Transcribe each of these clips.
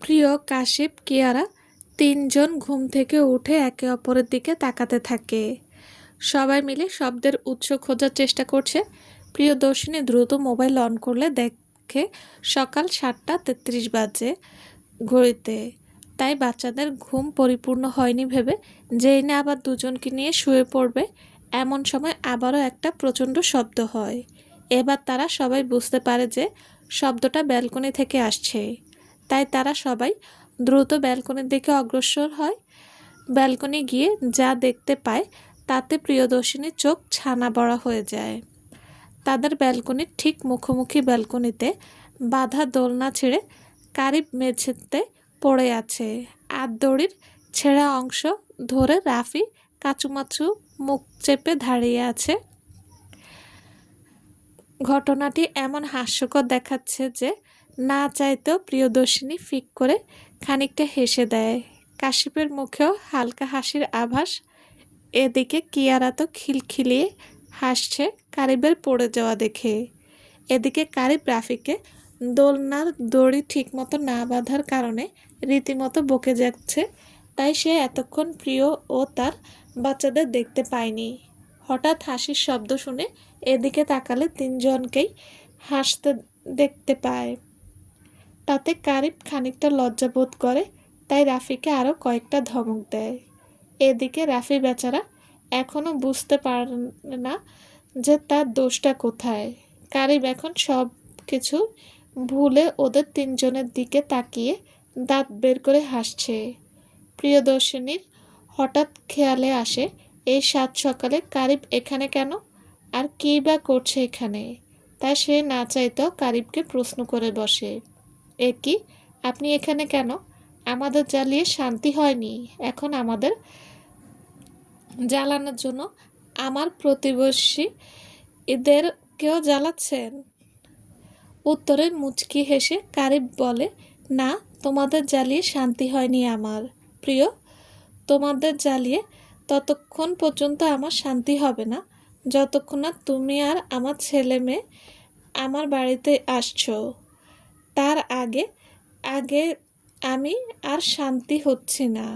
প্রিয় কাশিপ কিয়ারা তিনজন ঘুম থেকে উঠে একে অপরের দিকে তাকাতে থাকে। সবাই মিলে শব্দের উৎস খোঁজার চেষ্টা করছে। প্রিয়দর্শিনী দ্রুত মোবাইল অন করলে দেখে সকাল 7:33 বাজে ঘড়িতে। তাই বাচ্চাদের ঘুম পরিপূর্ণ হয়নি ভেবে যেই না আবার দুজনকে নিয়ে শুয়ে পড়বে এমন সময় আবারও একটা প্রচণ্ড শব্দ হয়। এবার তারা সবাই বুঝতে পারে যে শব্দটা ব্যালকনি থেকে আসছে। তাই তারা সবাই দ্রুত ব্যালকনির দিকে অগ্রসর হয়। ব্যালকনি গিয়ে যা দেখতে পায় তাতে প্রিয়দর্শিনীর চোখ ছানা বড়া হয়ে যায়। তাদের ব্যালকনির ঠিক মুখোমুখি ব্যালকনিতে বাঁধা দোলনা ছেড়ে কারিব মেঝেতে পড়ে আছে। আর দড়ির ছেঁড়া অংশ ধরে রাফি কাচুমাচু মুখ চেপে দাঁড়িয়ে আছে। ঘটনাটি এমন হাস্যকর দেখাচ্ছে যে না চাইতেও প্রিয়দর্শিনী ফিক করে খানিকটা হেসে দেয়। কাশিপের মুখেও হালকা হাসির আভাস। এদিকে কিয়ারা তো খিলখিলিয়ে হাসছে কারিবের পড়ে যাওয়া দেখে। এদিকে কারিব রাফিকে দোলনার দড়ি ঠিকমতো না বাঁধার কারণে রীতিমতো বকে যাচ্ছে। তাই সে এতক্ষণ প্রিয় ও তার বাচ্চাদের দেখতে পায়নি। হঠাৎ হাসির শব্দ শুনে এদিকে তাকালে তিনজনকেই হাসতে দেখতে পায়। তাতে কারিব খানিকটা লজ্জা বোধ করে, তাই রাফিকে আরও কয়েকটা ধমক দেয়। এদিকে রাফি বেচারা এখনও বুঝতে পারে না যে তার দোষটা কোথায়। কারিব এখন সব কিছু ভুলে ওদের তিনজনের দিকে তাকিয়ে দাঁত বের করে হাসছে। প্রিয়দর্শিনীর হঠাৎ খেয়ালে আসে এই সাত সকালে কারিব এখানে কেন, আর কী বা করছে এখানে। তাই সে না চাইতেও কারিবকে প্রশ্ন করে বসে, এ কি, আপনি এখানে কেন? আমাদের জ্বালিয়ে শান্তি হয়নি, এখন আমাদের জ্বালানোর জন্য আমার প্রতিবেশী এদেরকেও জ্বালাচ্ছেন? উত্তরে মুচকি হেসে কারিব বলে, না, তোমাদের জ্বালিয়ে শান্তি হয়নি আমার প্রিয়। তোমাদের জ্বালিয়ে ততক্ষণ পর্যন্ত আমার শান্তি হবে না যতক্ষণ না তুমি আর আমার ছেলে মেয়ে আমার বাড়িতে আসছো। তার আগে আগে আমি আর শান্তি হচ্ছি না।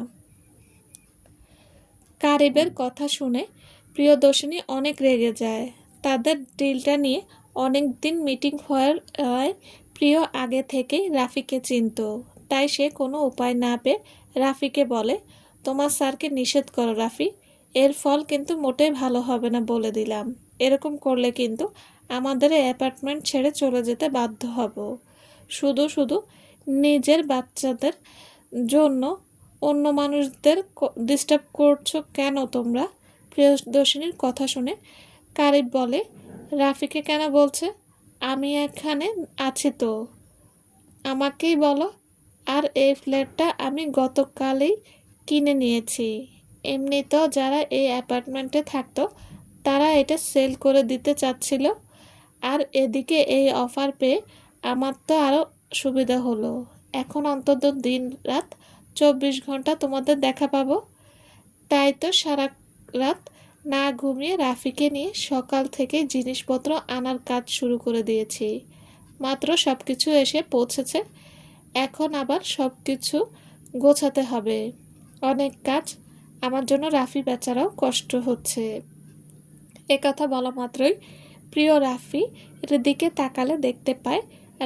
কারিবের কথা শুনে প্রিয়দর্শিনী অনেক রেগে যায়। তাদের ডিলটা নিয়ে অনেক দিন মিটিং হওয়ায় প্রিয় আগে থেকেই রাফিকে চিনত। তাই সে কোনো উপায় না পেয়ে রাফিকে বলে, তোমার স্যারকে নিষেধ করো রাফি, এর ফল কিন্তু মোটেই ভালো হবে না বলে দিলাম। এরকম করলে কিন্তু আমাদের এই অ্যাপার্টমেন্ট ছেড়ে চলে যেতে বাধ্য হব। শুধু শুধু নিজের বাচ্চাদের জন্য অন্য মানুষদের ডিস্টার্ব করছো কেন তোমরা? প্রিয়দর্শিনীর কথা শুনে কারিব বলে, রাফিকে কেন বলছে? আমি এখানে আছি তো, আমাকেই বলো। আর এই ফ্ল্যাটটা আমি গতকালই কিনে নিয়েছি। এমনিতেও যারা এই অ্যাপার্টমেন্টে থাকতো তারা এটা সেল করে দিতে চাচ্ছিল। আর এদিকে এই অফার পেয়ে আমার তো আরও সুবিধা হলো। এখন অন্তত দিন রাত 24 ঘন্টা তোমাদের দেখা পাবো। তাই তো সারা রাত না ঘুমিয়ে রাফিকে নিয়ে সকাল থেকে জিনিসপত্র আনার কাজ শুরু করে দিয়েছি। মাত্র সব কিছু এসে পৌঁছেছে, এখন আবার সব কিছু গোছাতে হবে। অনেক কাজ, আমার জন্য রাফি বেচারাও কষ্ট হচ্ছে। কথা বলা মাত্রই প্রিয় রাফি এর দিকে তাকালে দেখতে পায়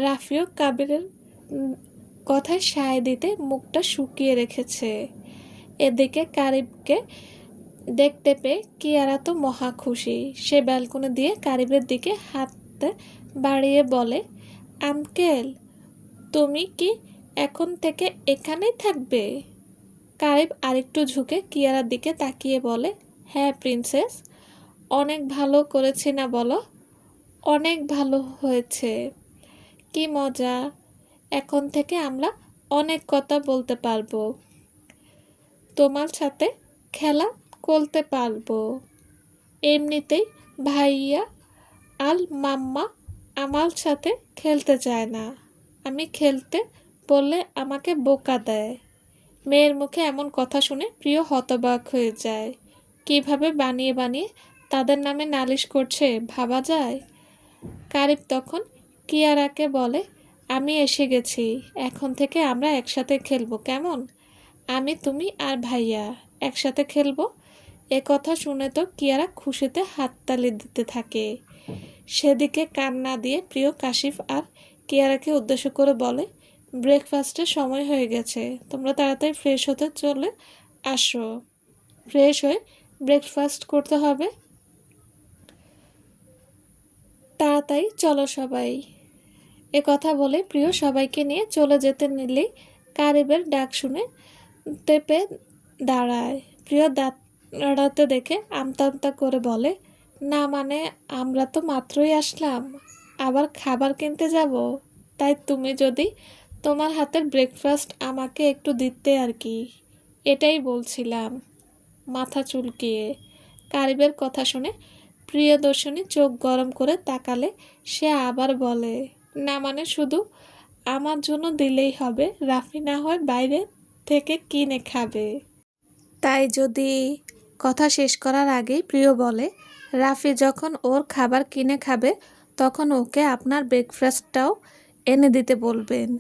রাফিও কাবিরের কথায় সায় দিতে মুখটা শুকিয়ে রেখেছে। এদিকে কারিবকে দেখতে পেয়ে কিয়ারা তো মহা খুশি। সে ব্যালকনি দিয়ে কারিবের দিকে হাত বাড়িয়ে বলে, আঙ্কেল, তুমি কি এখন থেকে এখানেই থাকবে? কারিব আরেকটু ঝুঁকে কিয়ারার দিকে তাকিয়ে বলে, হ্যাঁ প্রিন্সেস, অনেক ভালো করেছি না বলো? অনেক ভালো হয়েছে। কি মজা, এখন থেকে আমরা অনেক কথা বলতে পারবো, তোমার সাথে খেলা করতে পারবো। এমনিতেই ভাইয়া আর মাম্মা আমার সাথে খেলতে চায় না, আমি খেলতে বললে আমাকে বোকা দেয়। মেয়ের মুখে এমন কথা শুনে প্রিয় হতবাক হয়ে যায়। কিভাবে বানিয়ে বানিয়ে তাদের নামে নালিশ করছে ভাবা যায়। কারিব তখন কিয়ারাকে বলে, আমি এসে গেছি, এখন থেকে আমরা একসাথে খেলবো, কেমন? আমি, তুমি আর ভাইয়া একসাথে খেলবো। এ কথা শুনে তো কিয়ারা খুশিতে হাততালি দিতে থাকে। সেদিকে কান না দিয়ে প্রিয় কাশিফ আর কিয়ারাকে উদ্দেশ্য করে বলে, ব্রেকফাস্টের সময় হয়ে গেছে, তোমরা তাড়াতাড়ি ফ্রেশ হতে চলে আসো। ফ্রেশ হয়ে ব্রেকফাস্ট করতে হবে, তাড়াতাড়ি চলো সবাই। এ কথা বলে প্রিয় সবাইকে নিয়ে চলে যেতে নিলেই কারিবের ডাক শুনে তেপে দাঁড়ায়। প্রিয় দাঁড়াতে দেখে আমতা আমতা করে বলে, না মানে আমরা তো মাত্রই আসলাম, আবার খাবার কিনতে যাব, তাই তুমি যদি তোমার হাতের ব্রেকফাস্ট আমাকে একটু দিতে আর কি, এটাই বলছিলাম। মাথা চুলকিয়ে কারিবের কথা শুনে প্রিয়দর্শিনী চোখ গরম করে তাকালে সে আবার বলে, না মানে শুধু আমার জন্য দিলেই হবে, রাফি না হয় বাইরে থেকে কিনে খাবে। তাই যদি কথা শেষ করার আগেই প্রিয় বলে, রাফি যখন ওর খাবার কিনে খাবে তখন ওকে আপনার ব্রেকফাস্টটাও এনে দিতে বলবেন।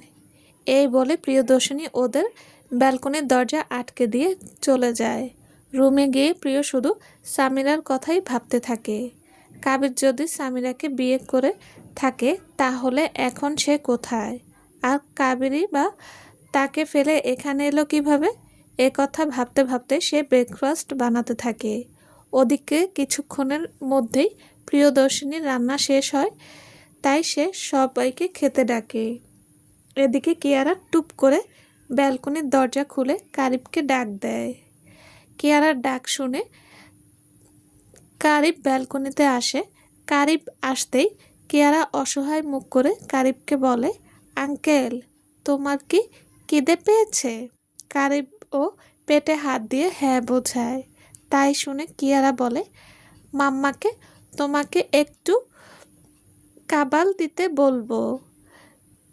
এই বলে প্রিয়দর্শিনী ওদের ব্যালকনির দরজা আটকে দিয়ে চলে যায়। রুমে গিয়ে প্রিয় শুধু সামিরার কথাই ভাবতে থাকে। কাবির যদি সামিরাকে বিয়ে করে থাকে তাহলে এখন সে কোথায়, আর কাবেরই বা তাকে ফেলে এখানে এলো কিভাবে? এ কথা ভাবতে ভাবতে সে ব্রেকফাস্ট বানাতে থাকে। ওদিকে কিছুক্ষণের মধ্যেই প্রিয়দর্শিনীর রান্না শেষ হয়, তাই সে সবাইকে খেতে ডাকে। এদিকে কিয়ারা টুপ করে ব্যালকনির দরজা খুলে কারিবকে ডাক দেয়। কিয়ারার ডাক শুনে কারিব ব্যালকনিতে আসে। কারিব আসতেই কিয়ারা অসহায় মুখ করে কারিবকে বলে, আঙ্কেল, তোমার কি খিদে পেয়েছে? কারিব ও পেটে হাত দিয়ে হ্যাঁ বোঝায়। তাই শুনে কিয়ারা বলে, মাম্মাকে তোমাকে একটু কাবাল দিতে বলবো,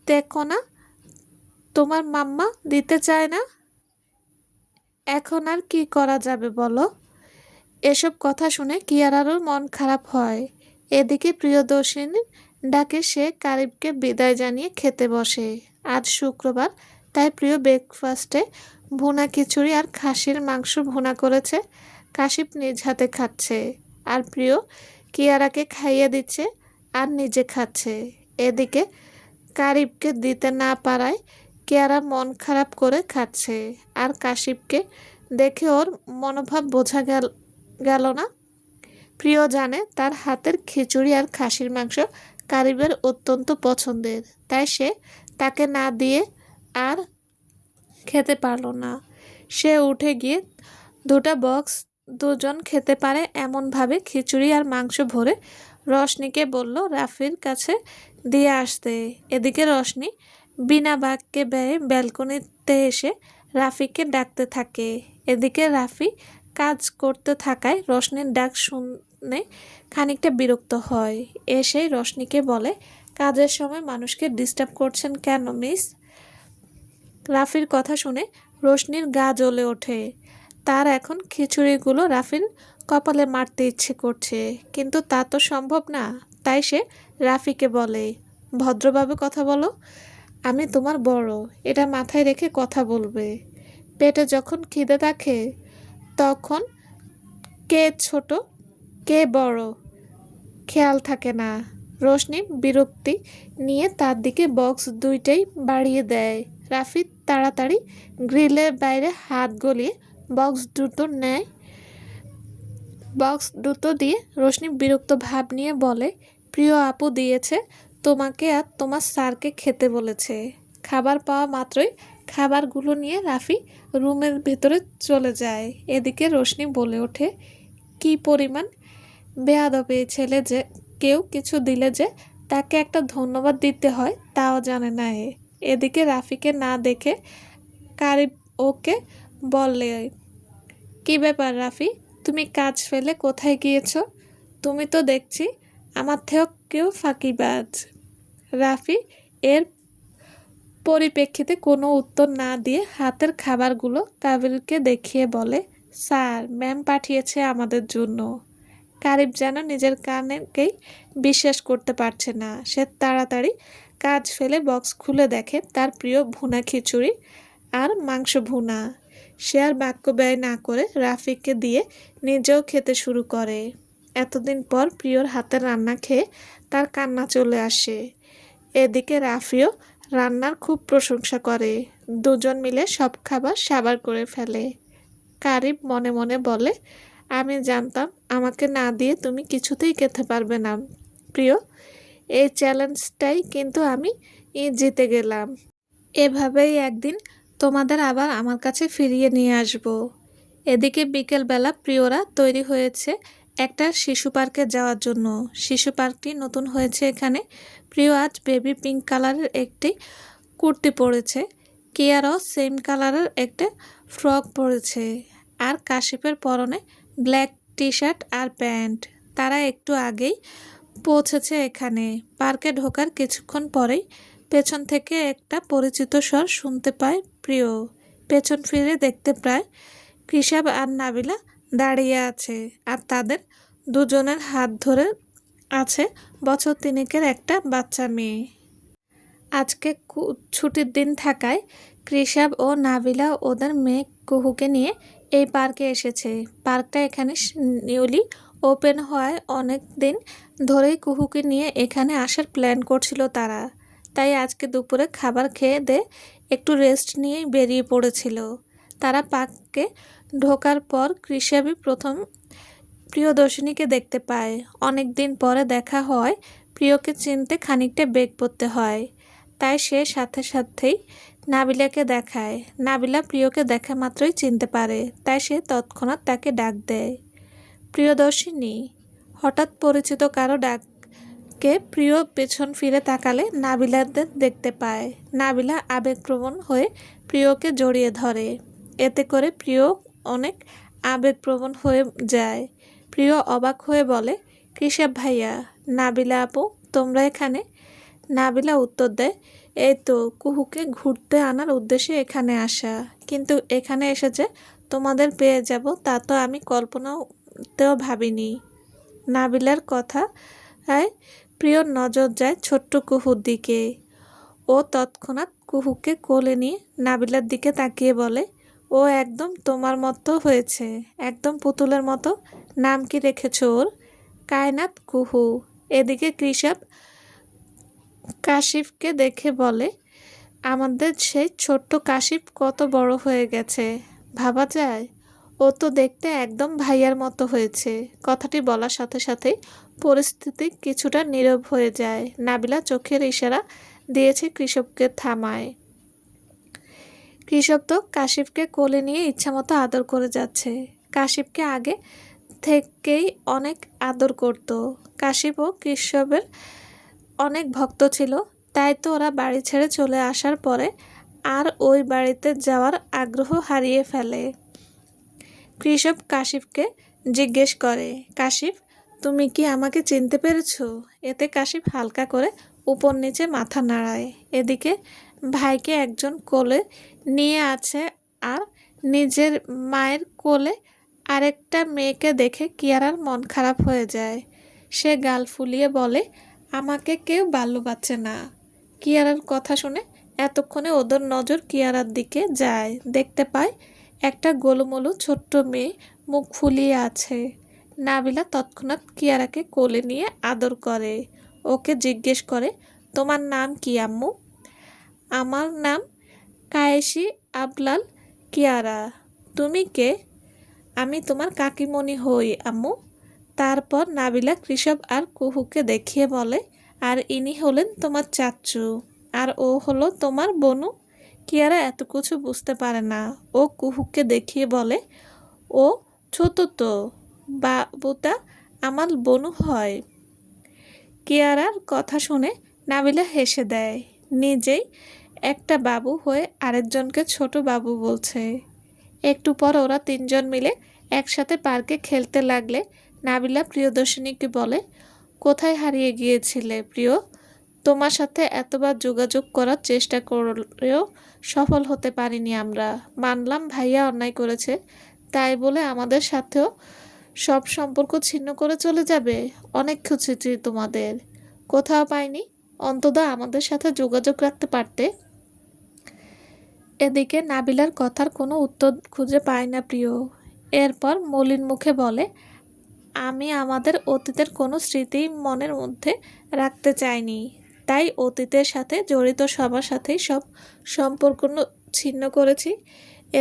দেখো না তোমার মাম্মা দিতে চায় না, এখন আর কি করা যাবে বলো? এসব কথা শুনে কিয়ারারও মন খারাপ হয়। এদিকে প্রিয়দর্শিনীর ডাকে সে কারিবকে বিদায় জানিয়ে খেতে বসে। আজ শুক্রবার, তাই প্রিয় ব্রেকফাস্টে ভুনা খিচুড়ি আর খাসির মাংস ভুনা করেছে। কাশিপ নিজ হাতে খাচ্ছে, আর প্রিয় কিয়ারাকে খাইয়ে দিচ্ছে আর নিজে খাচ্ছে। এদিকে কারিবকে দিতে না পারায় কিয়ারা মন খারাপ করে খাচ্ছে, আর কাশিপকে দেখে ওর মনোভাব বোঝা গেল না। প্রিয় জানে তার হাতের খিচুড়ি আর খাসির মাংস কারিবের অত্যন্ত পছন্দের, তাই সে তাকে না দিয়ে আর খেতে পারল না। সে উঠে গিয়ে দুটা বক্স দুজন খেতে পারে এমনভাবে খিচুড়ি আর মাংস ভরে রশনিকে বলল রাফির কাছে দিয়ে আসতে। এদিকে রশনি বিনা বাক্যে ব্যয়ে ব্যালকনিতে এসে রাফিকে ডাকতে থাকে। এদিকে রাফি কাজ করতে থাকায় রশনির ডাক শুনে খানিকটা বিরক্ত হয়। এসেই রশনিকে বলে, কাজের সময় মানুষকে ডিস্টার্ব করছেন কেন মিস? রাফির কথা শুনে রশনির গা জ্বলে ওঠে। তার এখন খিচুড়িগুলো রাফির কপালে মারতে ইচ্ছে করছে, কিন্তু তা তো সম্ভব না। তাই সে রাফিকে বলে, ভদ্রভাবে কথা বলো, আমি তোমার বড়, এটা মাথায় রেখে কথা বলবে। পেটে যখন খিদে থাকে তখন কে ছোট কে বড় খেয়াল থাকে না। রোশনি বিরক্তি নিয়ে তার দিকে বক্স দুইটাই বাড়িয়ে দেয়। রাফি তাড়াতাড়ি গ্রিলের বাইরে হাত গলিয়ে বক্স দুটো নেয়। বক্স দুটো দিয়ে রোশনি বিরক্ত ভাব নিয়ে বলে, প্রিয় আপু দিয়েছে, তোমাকে আর তোমার স্যারকে খেতে বলেছে। খাবার পাওয়া মাত্রই খাবারগুলো নিয়ে রাফি রুমের ভেতরে চলে যায়। এদিকে রোশনি বলে ওঠে, কি পরিমাণ বেয়াদব এই ছেলে, যে কেউ কিছু দিলে যে তাকে একটা ধন্যবাদ দিতে হয় তাও জানে না এ। এদিকে রাফিকে না দেখে কারিব ওকে বলে, কি ব্যাপার রাফি, তুমি কাজ ফেলে কোথায় গিয়েছো? তুমি তো দেখছি আমার থেকেও ফাঁকিবাজ। রাফি এর পরিপ্রেক্ষিতে কোনো উত্তর না দিয়ে হাতের খাবারগুলো কাবিলকে দেখিয়ে বলে, স্যার, ম্যাম পাঠিয়েছে আমাদের জন্য। কারিব যেন নিজের কানেকেই বিশ্বাস করতে পারছে না। সে তাড়াতাড়ি কাজ ফেলে বক্স খুলে দেখে তার প্রিয় ভুনা খিচুড়ি আর মাংস ভুনা। সে আর বাক্য ব্যয় না করে রাফিকে দিয়ে নিজেও খেতে শুরু করে। এতদিন পর প্রিয়র হাতের রান্না খেয়ে তার কান্না চলে আসে। এদিকে রাফিও রান্নার খুব প্রশংসা করে। দুজন মিলে সব খাবার সাবার করে ফেলে। কারিব মনে মনে বলে, আমি জানতাম আমাকে না দিয়ে তুমি কিছুতেই খেতে পারবে না প্রিয়। এই চ্যালেঞ্জটাই কিন্তু আমি জিতে গেলাম। এভাবেই একদিন তোমাদের আবার আমার কাছে ফিরিয়ে নিয়ে আসব। এদিকে বিকেলবেলা প্রিয়রা তৈরি হয়েছে একটা শিশু পার্কে যাওয়ার জন্য। শিশু পার্কটি নতুন হয়েছে এখানে। প্রিয় আজ বেবি পিঙ্ক কালারের একটি কুর্তি পরেছে, কিয়ারাও সেম কালারের একটা ফ্রক পরেছে, আর কাশিফের পরনে ব্ল্যাক টি শার্ট আর প্যান্ট। তারা একটু আগেই পৌঁছেছে এখানে। পার্কে ঢোকার কিছুক্ষণ পরেই পেছন থেকে একটা পরিচিত স্বর শুনতে পায় প্রিয়। পেছন ফিরে দেখতে প্রায় কৃষাব আর নাবিলা দাঁড়িয়ে আছে, আর তাদের দুজনের হাত ধরে আছে বছর তিনেকের একটা বাচ্চা মেয়ে। আজকে ছুটির দিন থাকায় কৃষাব ও নাবিলা ওদের মেয়ে কুহুকে নিয়ে এই পার্কে এসেছে। পার্কটা এখানে নিউলি ওপেন হওয়ায় অনেক দিন ধরেই কুহুকে নিয়ে এখানে আসার প্ল্যান করছিল তারা। তাই আজকে দুপুরে খাবার খেয়ে একটু রেস্ট নিয়েই বেরিয়ে পড়েছিল। তারা পার্কে ঢোকার পর কৃষাবই প্রথম প্রিয়দর্শিনীকে দেখতে পায়। অনেক দিন পরে দেখা হয়, প্রিয়কে চিনতে খানিকটা বেগ পড়তে হয়। তাই সে সাথে সাথেই নাবিলাকে দেখায়। নাবিলা প্রিয়কে দেখা মাত্রই চিনতে পারে, তাই সে তৎক্ষণাৎ তাকে ডাক দেয়, প্রিয়দর্শিনী। হঠাৎ পরিচিত কারো ডাকে প্রিয় পেছন ফিরে তাকালে নাবিলাদের দেখতে পায়। নাবিলা আবেগপ্রবণ হয়ে প্রিয়কে জড়িয়ে ধরে। এতে করে প্রিয় অনেক আবেগপ্রবণ হয়ে যায়। প্রিয় অবাক হয়ে বলে, কৃষাব ভাইয়া, নাবিলা আপু, তোমরা এখানে? নাবিলা উত্তর দেয়, এই তো কুহুকে ঘুরতে আনার উদ্দেশ্যে এখানে আসা, কিন্তু এখানে এসে যে তোমাদের পেয়ে যাব তা তো আমি কল্পনাতেও ভাবিনি। নাবিলার কথায় প্রিয়র নজর যায় ছোট্ট কুহুর দিকে। ও তৎক্ষণাৎ কুহুকে কোলে নিয়ে নাবিলার দিকে তাকিয়ে বলে, ও একদম তোমার মতো হয়েছে, একদম পুতুলের মতো। নাম কি রেখেছ ওর? কায়নাত কুহু। এদিকে কৃষাব কাশিফকে দেখে বলে, আমাদের সেই ছোট্ট কাশিফ কত বড় হয়ে গেছে, ভাবা যায়। ও তো দেখতে একদম ভাইয়ার মতো হয়েছে। কথাটি বলার সাথে সাথেই পরিস্থিতি কিছুটা নীরব হয়ে যায়। নাবিলা চোখের ইশারা দিয়েছে কৃষককে থামায়। কৃষক তো কাশিফকে কোলে নিয়ে ইচ্ছামতো আদর করে যাচ্ছে। কাশিফকে আগে থেকেই অনেক আদর করত। কাশিফ ও কৃষকের অনেক ভক্ত ছিল, তাই তো ওরা বাড়ি ছেড়ে চলে আসার পরে আর ওই বাড়িতে যাওয়ার আগ্রহ হারিয়ে ফেলে। কৃষক কাশিফকে জিজ্ঞেস করে, কাশিফ, তুমি কি আমাকে চিনতে পেরেছ? এতে কাশিফ হালকা করে উপর নিচে মাথা নাড়ায়। এদিকে ভাইকে একজন কোলে নিয়ে আছে, আর নিজের মায়ের কোলে আরেকটা মেয়েকে দেখে কিয়ারার মন খারাপ হয়ে যায়। সে গাল ফুলিয়ে বলে, আমাকে কেউ ভালোবাসে না। কিয়ারার কথা শুনে এতক্ষণে ওদের নজর কিয়ারার দিকে যায়। দেখতে পায় একটা গোলুমোলু ছোট্ট মেয়ে মুখ ফুলিয়ে আছে। নাবিলা তৎক্ষণাৎ কিয়ারাকে কোলে নিয়ে আদর করে। ওকে জিজ্ঞেস করে, তোমার নাম কি আম্মু? আমার নাম কায়েশি আবলাল কিয়ারা। তুমি কে? আমি তোমার কাকিমণি হই আম্মু। তারপর নাবিলা কৃষক আর কুহুকে দেখিয়ে বলে, আর ইনি হলেন তোমার চাচ্চু, আর ও হলো তোমার বনু। কিয়ারা এত কিছু বুঝতে পারে না। ও কুহুকে দেখিয়ে বলে, ও ছোট তো, বাবুটা আমার বনু হয়। কিয়ারার কথা শুনে নাবিলা হেসে দেয়। নিজেই একটা বাবু হয়ে আরেকজনকে ছোট বাবু বলছে। একটু পর ওরা তিনজন মিলে একসাথে পার্কে খেলতে লাগলে নাবিলা প্রিয়দর্শিনীকে বলে, কোথায় হারিয়ে গিয়েছিলে প্রিয়? তোমার সাথে এতবার যোগাযোগ করার চেষ্টা করেও সফল হতে পারিনি আমরা। মানলাম ভাইয়া অন্যায় করেছে, তাই বলে আমাদের সাথেও সব সম্পর্ক ছিন্ন করে চলে যাবে? অনেক খুঁজেছি তোমাদের, কোথাও পাইনি। অন্তত আমাদের সাথে যোগাযোগ রাখতে পারতে। এদিকে নাবিলার কথার কোনো উত্তর খুঁজে পায় না প্রিয়। এরপর মলিন মুখে বলে, আমি আমাদের অতীতের কোনো স্মৃতি মনের মধ্যে রাখতে চাইনি, তাই অতীতের সাথে জড়িত সবার সাথেই সব সম্পর্ক ছিন্ন করেছি।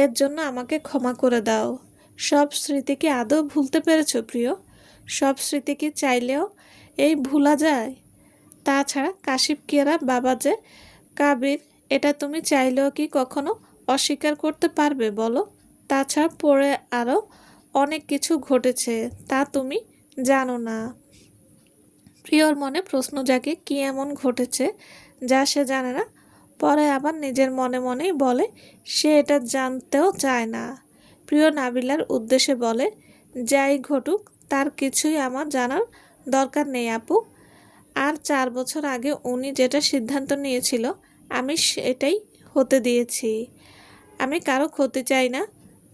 এর জন্য আমাকে ক্ষমা করে দাও। সব স্মৃতি কি আদৌ ভুলতে পেরেছো প্রিয়? সব স্মৃতি কি চাইলেও এই ভোলা যায়? তাছাড়া কাশিপ কেরা বাবা যে কাবির, এটা তুমি চাইলেও কি কখনো অস্বীকার করতে পারবে বলো? তাছাড়া পরে আরও অনেক কিছু ঘটেছে, তা তুমি জানো না। প্রিয়র মনে প্রশ্ন জাগে, কি এমন ঘটেছে যা সে জানে না? পরে আবার নিজের মনে মনেই বলে সে এটা জানতেও চায় না। প্রিয় নাবিলার উদ্দেশ্যে বলে, যাই ঘটুক তার কিছুই আমার জানার দরকার নেই আপু। আর 4 বছর আগে উনি যেটা সিদ্ধান্ত নিয়েছিল আমি সেটাই হতে দিয়েছি। আমি কারো ক্ষতি চাই না।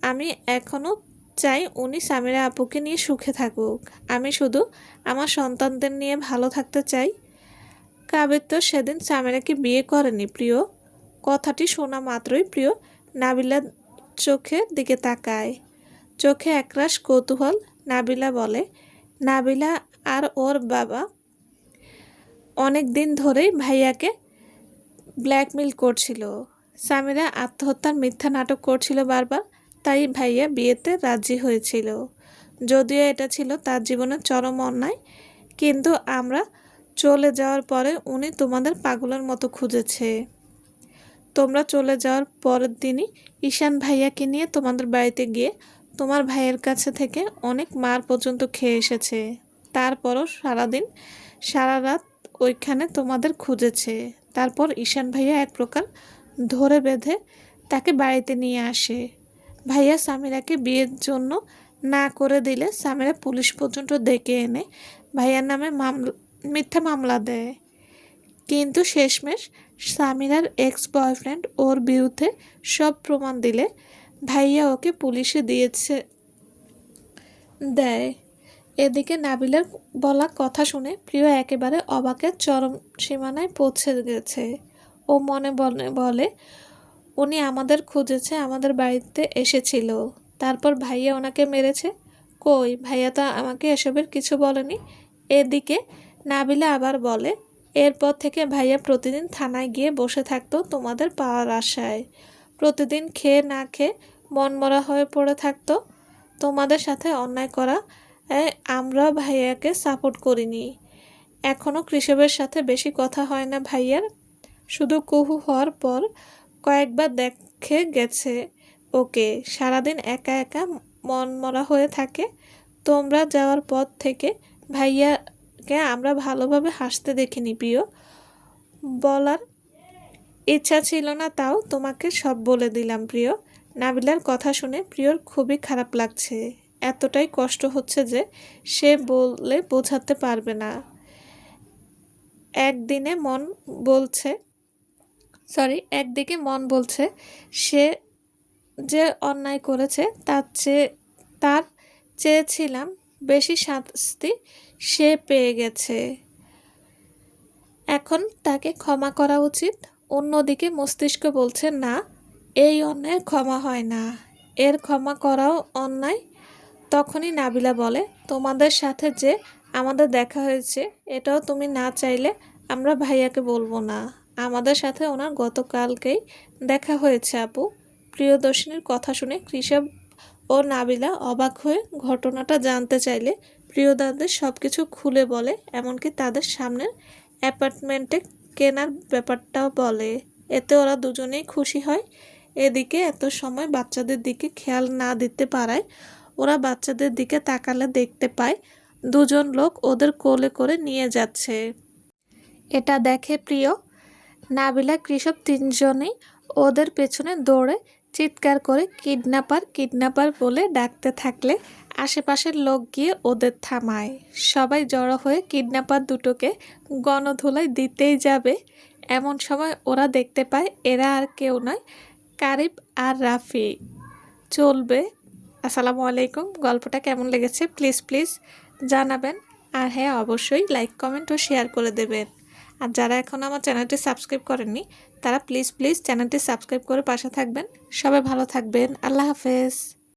আমি এখনও চাই উনি সামিরা আপুকে নিয়ে সুখে থাকুক। আমি শুধু আমার সন্তানদের নিয়ে ভালো থাকতে চাই। কাবির তো সেদিন সামিরাকে বিয়ে করেনি প্রিয়। কথাটি শোনা মাত্রই প্রিয় নাবিলার চোখের দিকে তাকায়। চোখে একরাশ কৌতূহল। নাবিলা বলে, নাবিলা আর ওর বাবা অনেক দিন ধরেই ভাইয়াকে ব্ল্যাকমেল করছিল। সামিরা আত্মহত্যার মিথ্যা নাটক করছিল বারবার, তাই ভাইয়া বিয়েতে রাজি হয়েছিল। যদিও এটা ছিল তার জীবনের চরম অন্যায়, কিন্তু আমরা চলে যাওয়ার পরে উনি তোমাদের পাগলের মতো খুঁজেছে। তোমরা চলে যাওয়ার পরের দিনই ঈশান ভাইয়াকে নিয়ে তোমাদের বাড়িতে গিয়ে তোমার ভাইয়ের কাছে থেকে অনেক মার পর্যন্ত খেয়ে এসেছে। তারপরও সারাদিন সারা রাত ওইখানে তোমাদের খুঁজেছে। তারপর ঈশান ভাইয়া এক প্রকার ধরে বেঁধে তাকে বাড়িতে নিয়ে আসে। ভাইয়া সামিরাকে বিয়ের জন্য না করে দিলে সামিরা পুলিশ পর্যন্ত ডেকে এনে ভাইয়ার নামে মিথ্যা মামলা দেয়। কিন্তু শেষমেশ সামিরার এক্স বয়ফ্রেন্ড ওর বিরুদ্ধে সব প্রমাণ দিলে ভাইয়া ওকে পুলিশে দেয়। এদিকে নাবিলার বলা কথা শুনে প্রিয় একেবারে অবাকের চরম সীমানায় পৌঁছে গেছে। ও মনে মনে বলে, উনি আমাদের খুঁজেছে, আমাদের বাড়িতে এসেছিল, তারপর ভাইয়া ওনাকে মেরেছে। কই, ভাইয়া তো আমাকে এসবের কিছু বলেনি। এদিকে নাবিলা আবার বলে, এরপর থেকে ভাইয়া প্রতিদিন থানায় গিয়ে বসে থাকতো তোমাদের পাওয়ার আশায়। প্রতিদিন খেয়ে না খেয়ে মনমরা হয়ে পড়ে থাকতো। তোমাদের সাথে অন্যায় করা আমরা ভাইয়াকে সাপোর্ট করিনি। এখনও কৃষবের সাথে বেশি কথা হয় না ভাইয়ার। শুধু কুহু হওয়ার পর কয়েকবার দেখে গেছে ওকে। সারাদিন একা একা মনমরা হয়ে থাকে। তোমরা যাওয়ার পর থেকে ভাইয়াকে আমরা ভালোভাবে হাসতে দেখিনি প্রিয়। বলার ইচ্ছা ছিল না, তাও তোমাকে সব বলে দিলাম প্রিয়। নাবিলার কথা শুনে প্রিয়র খুবই খারাপ লাগছে। এতটাই কষ্ট হচ্ছে যে সে বলে বোঝাতে পারবে না। একদিকে মন বলছে সে যে অন্যায় করেছে তার চেয়েছিলাম বেশি শাস্তি সে পেয়ে গেছে, এখন তাকে ক্ষমা করা উচিত। অন্যদিকে মস্তিষ্ক বলছে না, এই অন্যায় ক্ষমা হয় না, এর ক্ষমা করাও অন্যায়। তখনই নাবিলা বলে, তোমাদের সাথে যে আমাদের দেখা হয়েছে এটাও তুমি না চাইলে আমরা ভাইয়াকে বলবো না। আমাদের সাথে ওনার গতকালকেই দেখা হয়েছে আপু। প্রিয়দর্শিনীর কথা শুনে কৃষব ও নাবিলা অবাক হয়ে ঘটনাটা জানতে চাইলে প্রিয়দাদের সব কিছু খুলে বলে, এমনকি তাদের সামনের অ্যাপার্টমেন্টে কেনার ব্যাপারটাও বলে। এতে ওরা দুজনেই খুশি হয়। এদিকে এত সময় বাচ্চাদের দিকে খেয়াল না দিতে পারায় ওরা বাচ্চাদের দিকে তাকালে দেখতে পায় দুজন লোক ওদের কোলে করে নিয়ে যাচ্ছে। এটা দেখে প্রিয়, নাবিলা, কৃষক তিনজনেই ওদের পেছনে দৌড়ে চিৎকার করে কিডন্যাপার কিডন্যাপার বলে ডাকতে থাকলে আশেপাশের লোক গিয়ে ওদের থামায়। সবাই জড়ো হয়ে কিডন্যাপার দুটোকে গণধোলাই দিতেই যাবে, এমন সময় ওরা দেখতে পায় এরা আর কেউ নয়, কারিব আর রাফি। চলবে। আসসালামু আলাইকুম। গল্পটা কেমন লেগেছে প্লিজ জানাবেন। আর হ্যাঁ, অবশ্যই লাইক, কমেন্ট ও শেয়ার করে দেবেন। আর যারা এখনও আমার চ্যানেলটি সাবস্ক্রাইব করেননি তারা প্লিজ চ্যানেলটি সাবস্ক্রাইব করে পাশে থাকবেন। সবাই ভালো থাকবেন। আল্লাহ হাফেজ।